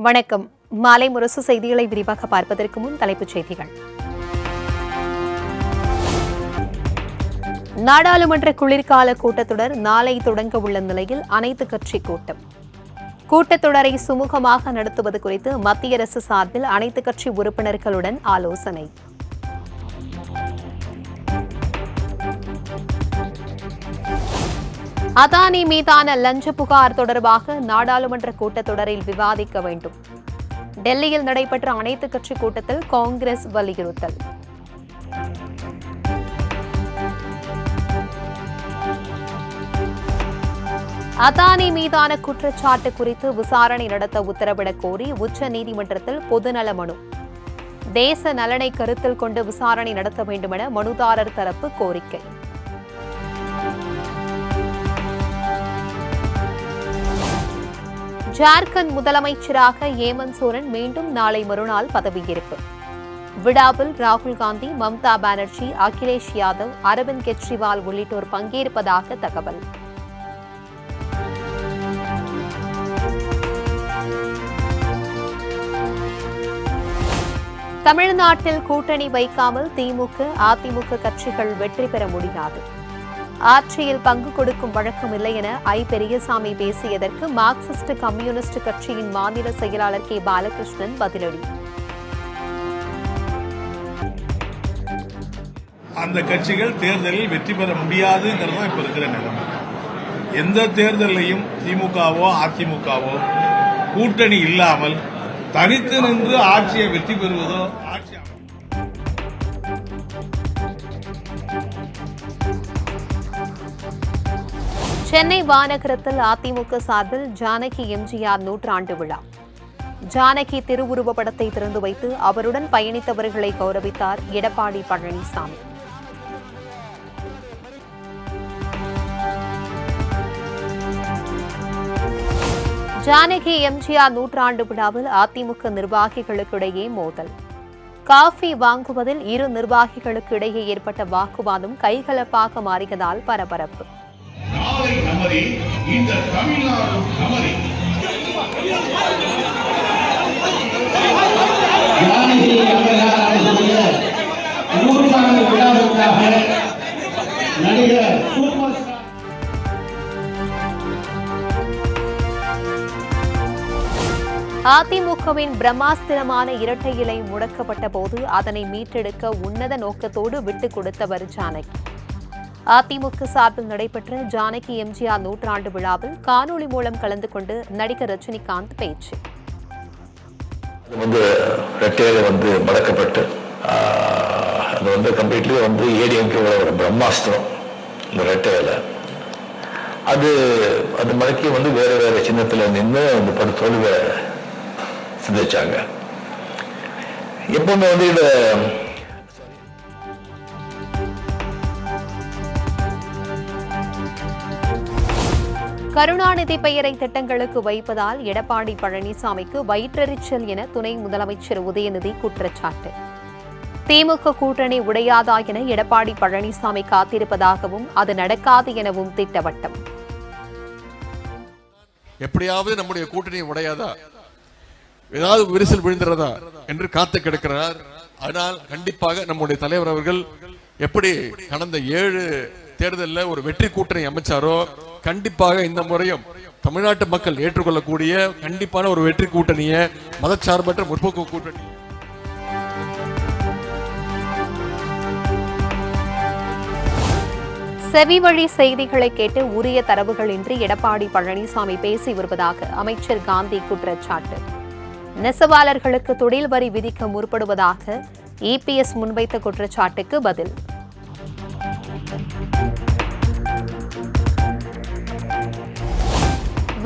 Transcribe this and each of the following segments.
வணக்கம். மாலை முரசு செய்திகளை விரிவாக பார்ப்பதற்கு முன் தலைப்புச் செய்திகள். நாடாளுமன்ற குளிர்கால கூட்டத்தொடர் நாளை தொடங்க உள்ள நிலையில் அனைத்துக் கட்சி கூட்டம். கூட்டத்தொடரை சுமூகமாக நடத்துவது குறித்து மத்திய அரசு சார்பில் அனைத்துக் கட்சி உறுப்பினர்களுடன் ஆலோசனை. அதானி மீதான லஞ்ச புகார் தொடர்பாக நாடாளுமன்ற கூட்டத்தொடரில் விவாதிக்க வேண்டும். டெல்லியில் நடைபெற்ற அனைத்துக் கட்சி கூட்டத்தில் காங்கிரஸ் வலியுறுத்தல். அதானி மீதான குற்றச்சாட்டு குறித்து விசாரணை நடத்த உத்தரவிடக் கோரி உச்சநீதிமன்றத்தில் பொதுநல மனு. தேச நலனை கருத்தில் கொண்டு விசாரணை நடத்த வேண்டுமென மனுதாரர் தரப்பு கோரிக்கை. ஜார்க்கண்ட் முதலமைச்சராக ஹேமந்த் சோரன் மீண்டும் நாளை மறுநாள் பதவியேற்பு. விழாவில் ராகுல் காந்தி, மம்தா பானர்ஜி, அகிலேஷ் யாதவ், அரவிந்த் கெஜ்ரிவால் உள்ளிட்டோர் பங்கேற்பதாக தகவல். தமிழ்நாட்டில் கூட்டணி வைக்காமல் திமுக, அதிமுக கட்சிகள் வெற்றி பெற முடியாது. ஆட்சியில் பங்கு கொடுக்கும் வழக்கம் இல்லை என ஐ. பெரியசாமி பேசியதற்கு மார்க்சிஸ்ட் கம்யூனிஸ்ட் கட்சியின் மாநில செயலாளர் கே. பாலகிருஷ்ணன் பதிலடி. அந்த கட்சிகள் தேர்தலில் வெற்றி பெற முடியாதுங்கிறது இப்ப இருக்கிற நிலைமை. எந்த தேர்தலையும் திமுகவோ அதிமுகவோ கூட்டணி இல்லாமல் தனித்து நின்று ஆட்சியை வெற்றி பெறுவதோ சென்னை வானகரத்தில் அதிமுக சார்பில் ஜானகி எம்ஜிஆர் நூற்றாண்டு விழா. ஜானகி திருவுருவ படத்தை திறந்து வைத்து அவருடன் பயணித்தவர்களை கௌரவித்தார் எடப்பாடி பழனிசாமி. ஜானகி எம்ஜிஆர் நூற்றாண்டு விழாவில் அதிமுக நிர்வாகிகளுக்கிடையே மோதல். காஃபி வாங்குவதில் இரு நிர்வாகிகளுக்கு இடையே ஏற்பட்ட வாக்குவாதம் கைகலப்பாக மாறியதால் பரபரப்பு. இந்த தமிழ்நாடு நமரி அதிமுகவின் பிரம்மாஸ்திரமான இரட்டை இலை முடக்கப்பட்ட போது அதனை மீட்டெடுக்க உன்னத நோக்கத்தோடு விட்டுக் கொடுத்தவர் ஜானகி. அதிமுக சார்பில் நடைபெற்ற ஜானகி எம்ஜிஆர் நூற்றாண்டு விழாவில் காணொலி மூலம் கலந்து கொண்டு நடிகர் ரஜினிகாந்த் பேச்சு. மடக்கப்பட்டு அது கம்ப்ளீட்லி ஏடிஎம்கேவோட ஒரு பிரம்மாஸ்திரம் இந்த ரெட்டையில அது மடக்கி வேற வேற சின்னத்துல நின்று அந்த படுத்தோல்வை சிந்திச்சாங்க. எப்பவுமே இத கருணாநிதி பெயரை திட்டங்களுக்கு வைப்பதால் எடப்பாடி பழனிசாமிக்கு வயிற்றெரிச்சல் என துணை முதலமைச்சர் உதயநிதி குற்றச்சாட்டு. திமுக கூட்டணி உடையாதா என எடப்பாடி பழனிசாமி காத்திருப்பதாகவும் அது நடக்காது எனவும் திட்டவட்டம். எப்படியாவது நம்முடைய கூட்டணி உடையாதா, ஏதாவது விரிசல் விழுந்துறதா என்று காத்து கிடக்கிறார். ஆனால் கண்டிப்பாக நம்முடைய தலைவர் அவர்கள் எப்படி கடந்த 7 தேர்தலில் ஒரு வெற்றி கூட்டணி அமைச்சாரோ கண்டிப்பாக இந்த முறையும் தமிழ்நாட்டு மக்கள் ஏற்றுக்கொள்ளக்கூடிய கண்டிப்பான ஒரு வெற்றி கூட்டணியை, மதச்சார்பற்ற முற்போக்கு கூட்டணி. செவி வழி செய்திகளை கேட்டு உரிய தரவுகளின்றி எடப்பாடி பழனிசாமி பேசி வருவதாக அமைச்சர் காந்தி குற்றச்சாட்டு. நெசவாளர்களுக்கு தொழில் வரி விதிக்க முற்படுவதாக இபிஎஸ் முன்வைத்த குற்றச்சாட்டுக்கு பதில்.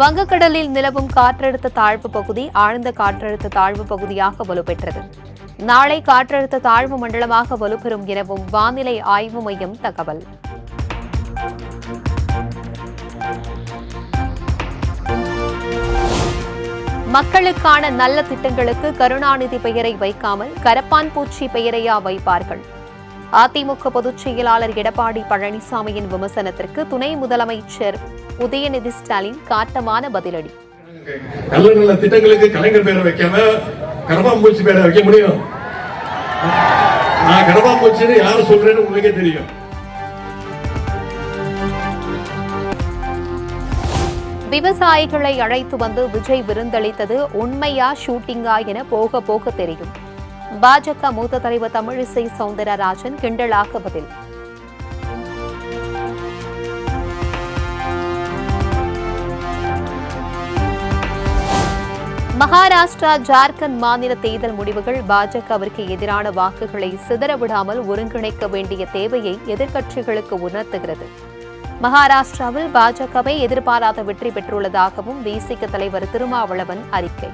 வங்கக்கடலில் நிலவும் காற்றழுத்த தாழ்வு பகுதி ஆழ்ந்த காற்றழுத்த தாழ்வு பகுதியாக வலுப்பெற்றது. நாளை காற்றழுத்த தாழ்வு மண்டலமாக வலுப்பெறும் எனவும் வானிலை ஆய்வு மையம் தகவல். மக்களுக்கான நல்ல திட்டங்களுக்கு கருணாநிதி பெயரை வைக்காமல் கரப்பான் பூச்சி பெயரையா வைப்பார்கள்? அதிமுக பொதுச் செயலாளர் எடப்பாடி பழனிசாமியின் விமர்சனத்திற்கு துணை முதலமைச்சர் உதயநிதி ஸ்டாலின் காட்டமான பதிலடி. நல்ல நல்ல திட்டங்களுக்கு கலைஞர் பேரை வைக்காம கரபாம்பூச்சி பேரை வைக்க முடியும்? நான் கரபாம்பூச்சின்னு யாரும் சொல்றேன்னு உங்களுக்கே தெரியும். விவசாயிகளை அழைத்து வந்து விஜய் விருந்தளித்தது உண்மையா ஷூட்டிங்கா என போக போக தெரியும். பாஜக மூத்த தலைவர் தமிழிசை சவுந்தரராஜன் கிண்டலாக பதில். மகாராஷ்டிரா, ஜார்க்கண்ட் மாநில தேர்தல் முடிவுகள் பாஜகவிற்கு எதிரான வாக்குகளை சிதறவிடாமல் ஒருங்கிணைக்க வேண்டிய தேவையை எதிர்க்கட்சிகளுக்கு உணர்த்துகிறது. மகாராஷ்டிராவில் பாஜகவை எதிர்பாராத வெற்றி பெற்றுள்ளதாகவும் விசிக தலைவர் திருமாவளவன் அறிக்கை.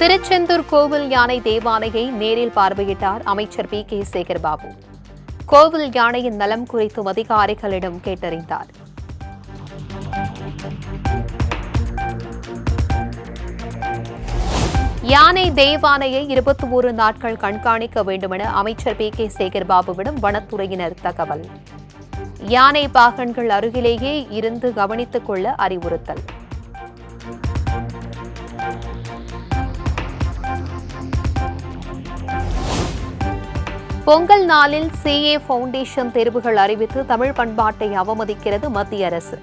திருச்செந்தூர் கோவில் யானை தேவானையை நேரில் பார்வையிட்டார் அமைச்சர் பி.கே. சேகர்பாபு. கோவில் யானையின் நலம் குறித்தும் அதிகாரிகளிடம் கேட்டறிந்தார். யானை தேவானையை 21 நாட்கள் கண்காணிக்க வேண்டுமென அமைச்சர் பி.கே. சேகர்பாபுவிடம் வனத்துறையினர் தகவல். யானை பாகன்கள் அருகிலேயே இருந்து கவனித்துக் கொள்ள அறிவுறுத்தல். பொங்கல் நாளில் CA ஃபவுண்டேஷன் தேர்வுகள் அறிவித்து தமிழ் பண்பாட்டை அவமதிக்கிறது மத்திய அரசு.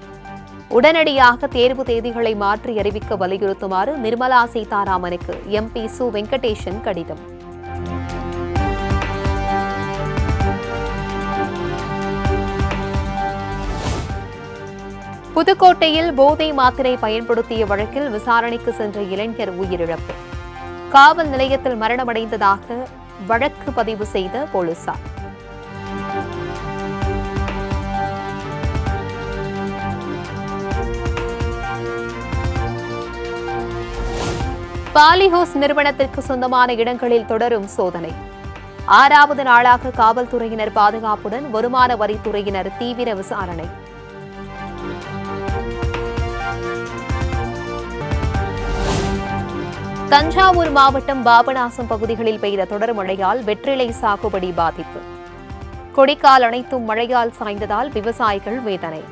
உடனடியாக தேர்வு தேதிகளை மாற்றி அறிவிக்க வலியுறுத்துமாறு நிர்மலா சீதாராமனுக்கு MP சு வெங்கடேசன் கடிதம். புதுக்கோட்டையில் போதை மாத்திரை பயன்படுத்திய வழக்கில் விசாரணைக்கு சென்ற இளைஞர் உயிரிழப்பு. காவல் நிலையத்தில் மரணமடைந்ததாக வழக்கு பதிவு செய்த போலீசார். பாலிஹவுஸ் நிறுவனத்திற்கு சொந்தமான இடங்களில் தொடரும் சோதனை. 6வது நாளாக காவல்துறையினர் பாதுகாப்புடன் வருமான வரித்துறையினர் தீவிர விசாரணை. தஞ்சாவூர் மாவட்டம் பாபநாசம் பகுதிகளில் பெய்த தொடர் மழையால் வெற்றிலை சாகுபடி பாதிப்பு. கொடிக்கால் அனைத்தும் மழையால் சாய்ந்ததால் விவசாயிகள் வேதனை.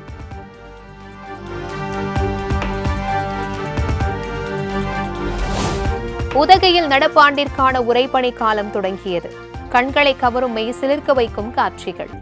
உதகையில் நடப்பாண்டிற்கான உறைபனி காலம் தொடங்கியது. கண்களை கவரும் மெய் சிலிர்க்க வைக்கும் காட்சிகள்.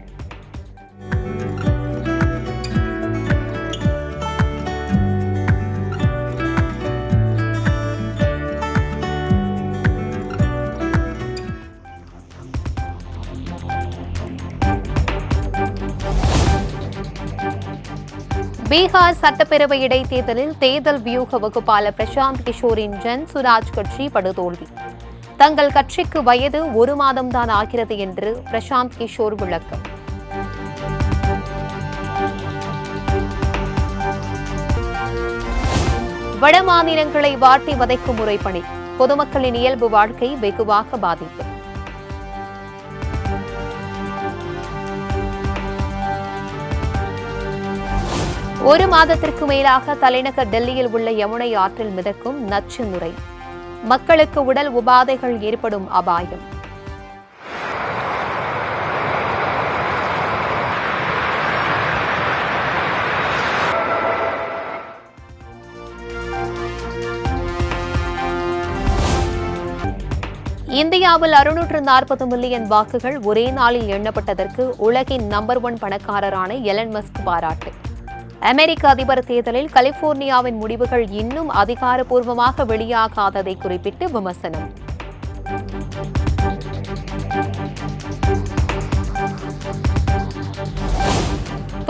பீகார் சட்டப்பேரவை இடைத்தேர்தலில் தேர்தல் வியூக வகுப்பாளர் பிரசாந்த் கிஷோரின் ஜன் சுராஜ் கட்சி படுதோல்வி. தங்கள் கட்சிக்கு வயது 1 மாதம்தான் ஆகிறது என்று பிரசாந்த் கிஷோர் விளக்கம். வட மாநிலங்களை வாட்டி வதைக்கும் முறைப்பணி. பொதுமக்களின் இயல்பு வாழ்க்கை வெகுவாக பாதிப்பு. ஒரு மாதத்திற்கு மேலாக தலைநகர் டெல்லியில் உள்ள யமுனை ஆற்றில் மிதக்கும் நச்சு நுரை. மக்களுக்கு உடல் உபாதைகள் ஏற்படும் அபாயம். இந்தியாவில் 640 மில்லியன் வாக்குகள் ஒரே நாளில் எண்ணப்பட்டதற்கு உலகின் நம்பர் 1 பணக்காரரான எலன் மஸ்க் பாராட்டு. அமெரிக்க அதிபர் தேர்தலில் கலிபோர்னியாவின் முடிவுகள் இன்னும் அதிகாரப்பூர்வமாக வெளியாகாததை குறிப்பிட்டு விமர்சனம்.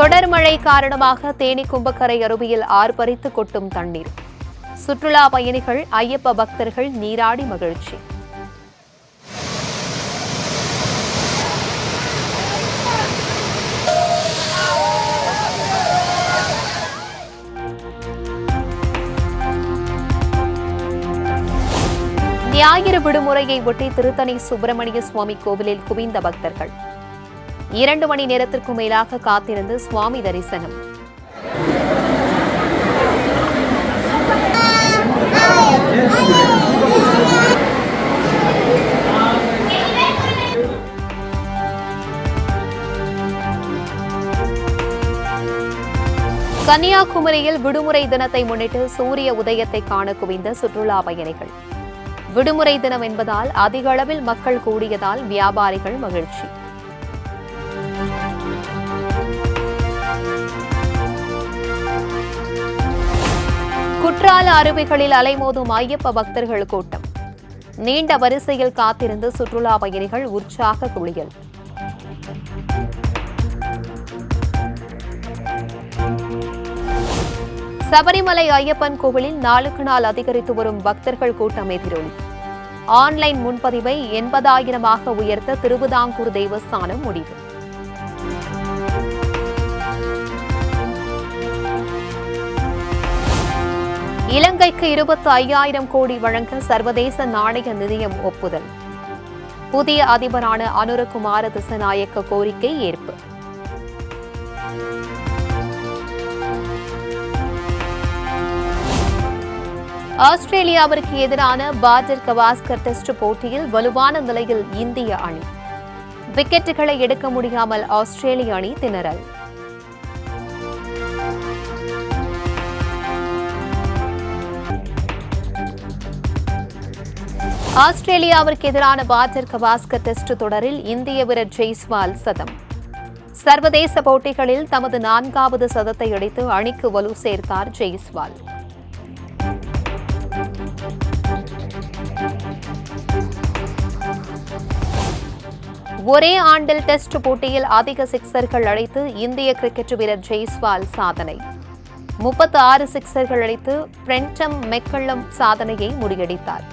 தொடர் மழை காரணமாக தேனி கும்பக்கரை அருவியில் ஆர்ப்பரித்து கொட்டும் தண்ணீர். சுற்றுலா பயணிகள், ஐயப்ப பக்தர்கள் நீராடி மகிழ்ச்சி. ஞாயிறு விடுமுறையை ஒட்டி திருத்தணி சுப்பிரமணிய சுவாமி கோவிலில் குவிந்த பக்தர்கள். 2 மணி நேரத்திற்கும் மேலாக காத்திருந்து சுவாமி தரிசனம். கன்னியாகுமரியில் விடுமுறை தினத்தை முன்னிட்டு சூரிய உதயத்தை காண குவிந்த சுற்றுலா பயணிகள். விடுமுறை தினம் என்பதால் அதிக அளவில் மக்கள் கூடியதால் வியாபாரிகள் மகிழ்ச்சி. குற்றால அருவிகளில் அலைமோதும் ஐயப்ப பக்தர்கள் கூட்டம். நீண்ட வரிசையில் காத்திருந்து சுற்றுலா பயணிகள் உற்சாக குளியல். சபரிமலை ஐயப்பன் கோவிலில் நாளுக்கு நாள் அதிகரித்து வரும் பக்தர்கள் கூட்டம் எதிரொலி. ஆன்லைன் முன்பதிவை 80,000 உயர்த்த திருவிதாங்கூர் தேவஸ்தானம் முடிவு. இலங்கைக்கு 25,000 கோடி வழங்க சர்வதேச நாணய நிதியம் ஒப்புதல். புதிய அதிபரான அனுரகுமார திசநாயக்க கோரிக்கை ஏற்பு. ஆஸ்திரேலியாவிற்கு எதிரான பார்டர் கவாஸ்கர் டெஸ்ட் போட்டியில் வலுவான நிலையில் இந்திய அணி. விக்கெட்டுகளை எடுக்க முடியாமல் ஆஸ்திரேலிய அணி திணறல். ஆஸ்திரேலியாவிற்கு எதிரான பார்டர் கவாஸ்கர் டெஸ்ட் தொடரில் இந்திய வீரர் ஜெய்ஸ்வால் சதம். சர்வதேச போட்டிகளில் தமது 4வது சதத்தை அடித்து அணிக்கு வலு சேர்த்தார் ஜெய்ஸ்வால். ஒரே ஆண்டில் டெஸ்ட் போட்டியில் அதிக சிக்சர்கள் அடித்து இந்திய கிரிக்கெட் வீரர் ஜெய்ஸ்வால் சாதனை. 36 சிக்சர்கள் அடித்து பிரெண்டம் மெக்கல்லம் சாதனையை முறியடித்தார்.